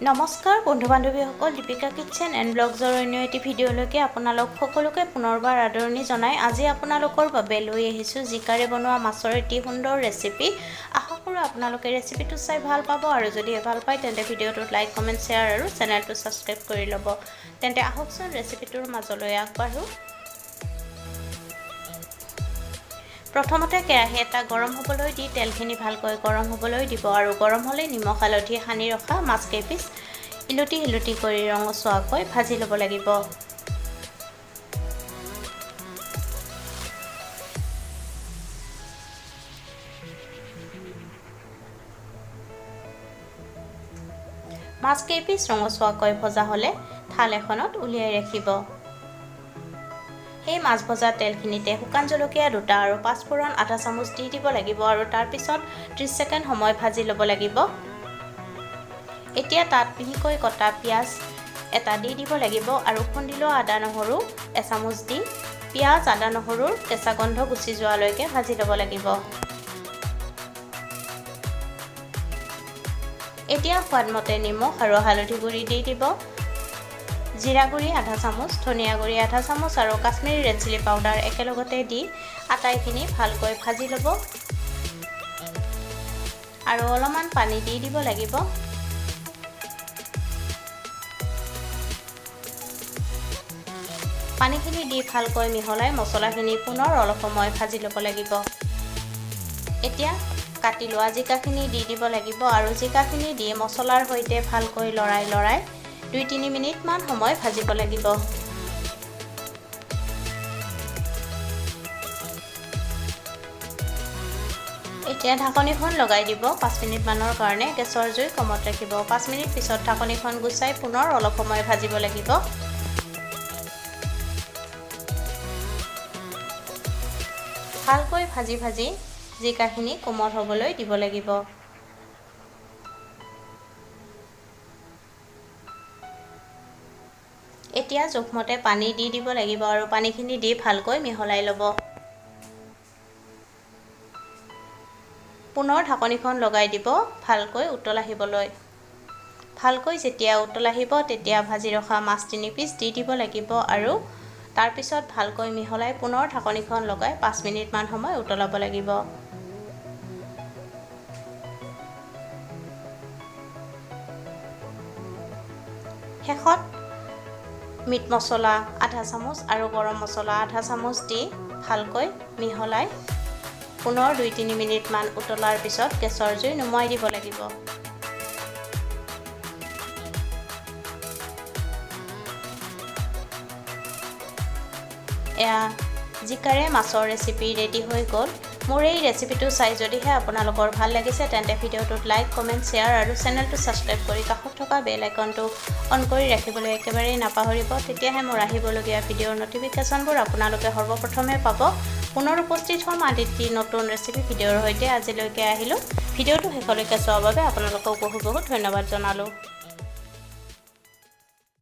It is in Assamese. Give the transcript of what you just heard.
নমস্কাৰ বন্ধু বান্ধৱীসকল, দীপিকা কিটচেন এণ্ড ব্লগছৰ অন্য এটি ভিডিঅ'লৈকে আপোনালোক সকলোকে পুনৰবাৰ আদৰণি জনাই আজি আপোনালোকৰ বাবে লৈ আহিছোঁ জিকাৰে বনোৱা মাছৰ এটি সুন্দৰ ৰেচিপি। আশা কৰোঁ আপোনালোকে ৰেচিপিটো চাই ভাল পাব আৰু যদি ভাল পায় তেন্তে ভিডিঅ'টোত লাইক কমেণ্ট শ্বেয়াৰ আৰু চেনেলটো ছাবস্ক্ৰাইব কৰি ল'ব। তেন্তে আহকচোন ৰেচিপিটোৰ মাজলৈ আগবাঢ়ো। প্ৰথমতে কেৰাহী এটা গৰম হ'বলৈ দি তেলখিনি ভালকৈ গৰম হ'বলৈ দিব আৰু গৰম হ'লে নিমখ হালধি সানি ৰখা মাছ কেইপিচ ইলুটি কৰি ৰঙচুৱাকৈ ভাজি ল'ব লাগিব। মাছ কেইপিচ ৰঙচুৱাকৈ ভজা হ'লে থাল এখনত উলিয়াই ৰাখিব। এই মাছ ভজা তেলখিনিতে শুকান জলকীয়া 2টা আৰু পাঁচফোৰণ আধা চামুচ দি দিব লাগিব আৰু তাৰ পিছত 30 ছেকেণ্ড সময় ভাজি ল'ব লাগিব। এতিয়া তাত মিহিকৈ কটা পিঁয়াজ এটা দি দিব লাগিব আৰু খুন্দি লোৱা আদা নহৰু এচামুচ দি পিঁয়াজ আদা নহৰুৰ কেঁচা গন্ধ গুচি যোৱালৈকে ভাজি ল'ব লাগিব। এতিয়া সোৱাদমতে নিমখ আৰু হালধি গুড়ি দি দিব। জিৰা গুড়ি আধা চামুচ, ধনিয়া গুড়ি আধা চামুচ আৰু কাশ্মীৰী ৰেড চিলি পাউডাৰ একেলগতে দি আটাইখিনি ভালকৈ ভাজি ল'ব আৰু অলপমান পানী দি দিব লাগিব। পানীখিনি দি ভালকৈ মিহলাই মছলাখিনি পুনৰ অলপ সময় ভাজি ল'ব লাগিব। এতিয়া কাটি লোৱা জিকাখিনি দি দিব লাগিব আৰু জিকাখিনি দি মছলাৰ সৈতে ভালকৈ লৰাই 2-3 মিনিটমান সময় ভাজিব লাগিব। এতিয়া ঢাকনিখন লগাই দিব 5 মিনিটমানৰ কাৰণে। গেছৰ জুই কমত ৰাখিব। 5 মিনিট পিছত ঢাকনিখন গুচাই পুনৰ অলপ সময় ভাজিব লাগিব। ভালকৈ ভাজি জিকাখিনি কোমল হ'বলৈ দিব লাগিব। এতিয়া জোখমতে পানী দি দিব লাগিব আৰু পানীখিনি দি ভালকৈ মিহলাই ল'ব। পুনৰ ঢাকনিখন লগাই দিব ভালকৈ উতল আহিবলৈ। ভালকৈ যেতিয়া উতল আহিব তেতিয়া ভাজি ৰখা মাছ 3 পিচ দি দিব লাগিব আৰু তাৰ পিছত ভালকৈ মিহলাই পুনৰ ঢাকনিখন লগাই 5 মিনিটমান সময় উতলাব লাগিব। শেষত মিট মছলা আধা চামুচ আৰু গৰম মছলা আধা চামুচ দি ভালকৈ মিহলাই পুনৰ 2-3 মিনিটমান উতলাৰ পিছত গেছৰ জুই নুমুৱাই দিব লাগিব। এয়া জিকাৰে মাছৰ ৰেচিপি ৰেডি হৈ গ'ল। মোৰ এই ৰেচিপিটো চাই যদিহে আপোনালোকৰ ভাল লাগিছে তেন্তে ভিডিঅ'টোত লাইক কমেণ্ট শ্বেয়াৰ আৰু চেনেলটো ছাবস্ক্ৰাইব কৰি কাষত থকা বেল আইকনটো অন কৰি ৰাখিবলৈ একেবাৰেই নাপাহৰিব। তেতিয়াহে মোৰ আহিবলগীয়া ভিডিঅ'ৰ নটিফিকেশ্যনবোৰ আপোনালোকে সৰ্বপ্ৰথমে পাব। পুনৰ উপস্থিত হ'ম আন এটি নতুন ৰেচিপি ভিডিঅ'ৰ সৈতে। আজিলৈকে আহিলোঁ। ভিডিঅ'টো শেষলৈকে চোৱাৰ বাবে আপোনালোকক বহুত ধন্যবাদ জনালোঁ।